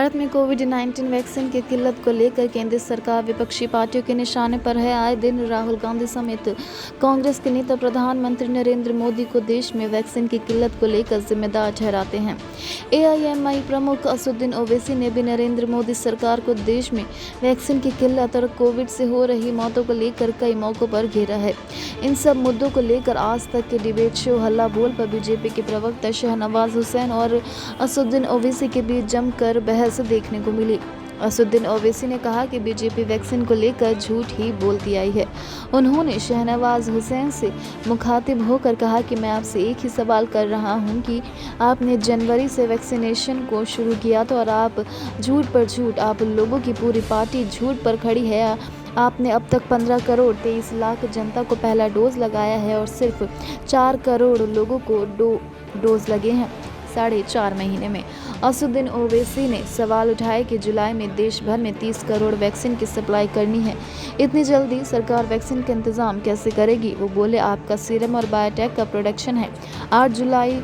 भारत में कोविड-19 वैक्सीन की किल्लत को लेकर केंद्र सरकार विपक्षी पार्टियों के निशाने पर है। आए दिन राहुल गांधी समेत कांग्रेस के नेता प्रधानमंत्री नरेंद्र मोदी को देश में वैक्सीन की किल्लत को लेकर जिम्मेदार ठहराते हैं। एआईएमआई प्रमुख असदुद्दीन ओवैसी ने भी नरेंद्र मोदी सरकार को देश में वैक्सीन की किल्लत और कोविड से हो रही मौतों को लेकर कई मौकों पर घेरा है। इन सब मुद्दों को लेकर आज तक के डिबेट शो हल्ला बोल पर बीजेपी के प्रवक्ता शाहनवाज हुसैन और असदुद्दीन ओवैसी के बीच जमकर बहस देखने को मिली। असदुद्दीन ओवैसी ने कहा कि बीजेपी वैक्सीन को लेकर झूठ ही बोलती आई है। उन्होंने शाहनवाज हुसैन से मुखातिब होकर कहा कि मैं आपसे एक ही सवाल कर रहा हूं कि आपने जनवरी से वैक्सीनेशन को शुरू किया तो और आप झूठ पर झूठ, आप लोगों की पूरी पार्टी झूठ पर खड़ी है। आपने अब तक 15 करोड़ 23 लाख जनता को पहला डोज लगाया है और सिर्फ 4 करोड़ लोगों को डोज लगे हैं 4.5 महीने में। असदुद्दीन ओवैसी ने सवाल उठाया कि जुलाई में देश भर में 30 करोड़ वैक्सीन की सप्लाई करनी है। इतनी जल्दी सरकार वैक्सीन का इंतजाम कैसे करेगी? वो बोले, आपका सीरम और बायोटेक का प्रोडक्शन है 8 जुलाई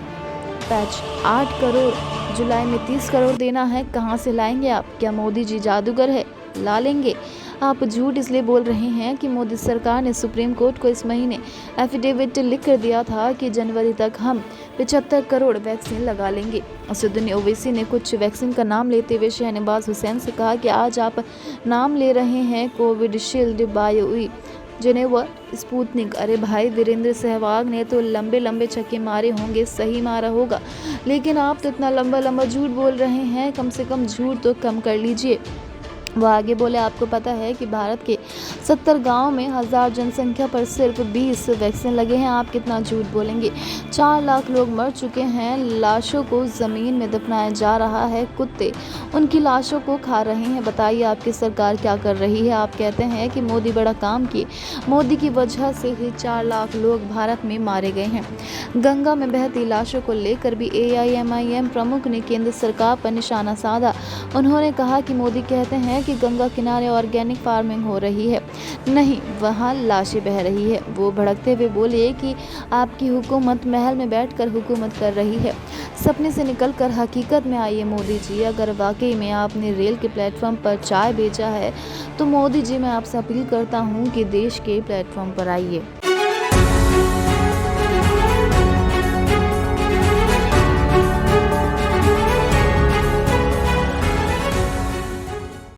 पैच 8 करोड़, जुलाई में 30 करोड़ देना है, कहाँ से लाएंगे आप? क्या मोदी जी जादूगर है, ला लेंगे? आप झूठ इसलिए बोल रहे हैं कि मोदी सरकार ने सुप्रीम कोर्ट को इस महीने एफिडेविट लिख कर दिया था कि जनवरी तक हम 75 करोड़ वैक्सीन लगा लेंगे। असदुद्दीन ओवैसी ने कुछ वैक्सीन का नाम लेते हुए शाहनवाज हुसैन से कहा कि आज आप नाम ले रहे हैं कोविशील्ड, बायोई, जेनेवा, स्पुतनिक। अरे भाई, वीरेंद्र सहवाग ने तो लंबे लंबे छक्के मारे होंगे, सही मारा होगा, लेकिन आप तो इतना लंबा लंबा झूठ बोल रहे हैं, कम से कम झूठ तो कम कर लीजिए। वो आगे बोले, आपको पता है कि भारत के 70 गांव में 1000 जनसंख्या पर सिर्फ 20 वैक्सीन लगे हैं। आप कितना झूठ बोलेंगे? 4 लाख लोग मर चुके हैं, लाशों को ज़मीन में दफनाया जा रहा है, कुत्ते उनकी लाशों को खा रहे हैं। बताइए आपकी सरकार क्या कर रही है? आप कहते हैं कि मोदी बड़ा काम किए, मोदी की वजह से ही 4 लाख लोग भारत में मारे गए हैं। गंगा में बहती लाशों को लेकर भी एआईएमआईएम प्रमुख ने केंद्र सरकार पर निशाना साधा। उन्होंने कहा कि मोदी कहते हैं कि गंगा किनारे ऑर्गेनिक फार्मिंग हो रही है, नहीं, वहाँ लाशें बह रही है। वो भड़कते हुए बोले कि आपकी हुकूमत महल में बैठकर हुकूमत कर रही है, सपने से निकलकर हकीकत में आइए मोदी जी। अगर वाकई में आपने रेल के प्लेटफॉर्म पर चाय बेचा है तो मोदी जी, मैं आपसे अपील करता हूँ कि देश के प्लेटफॉर्म पर आइए।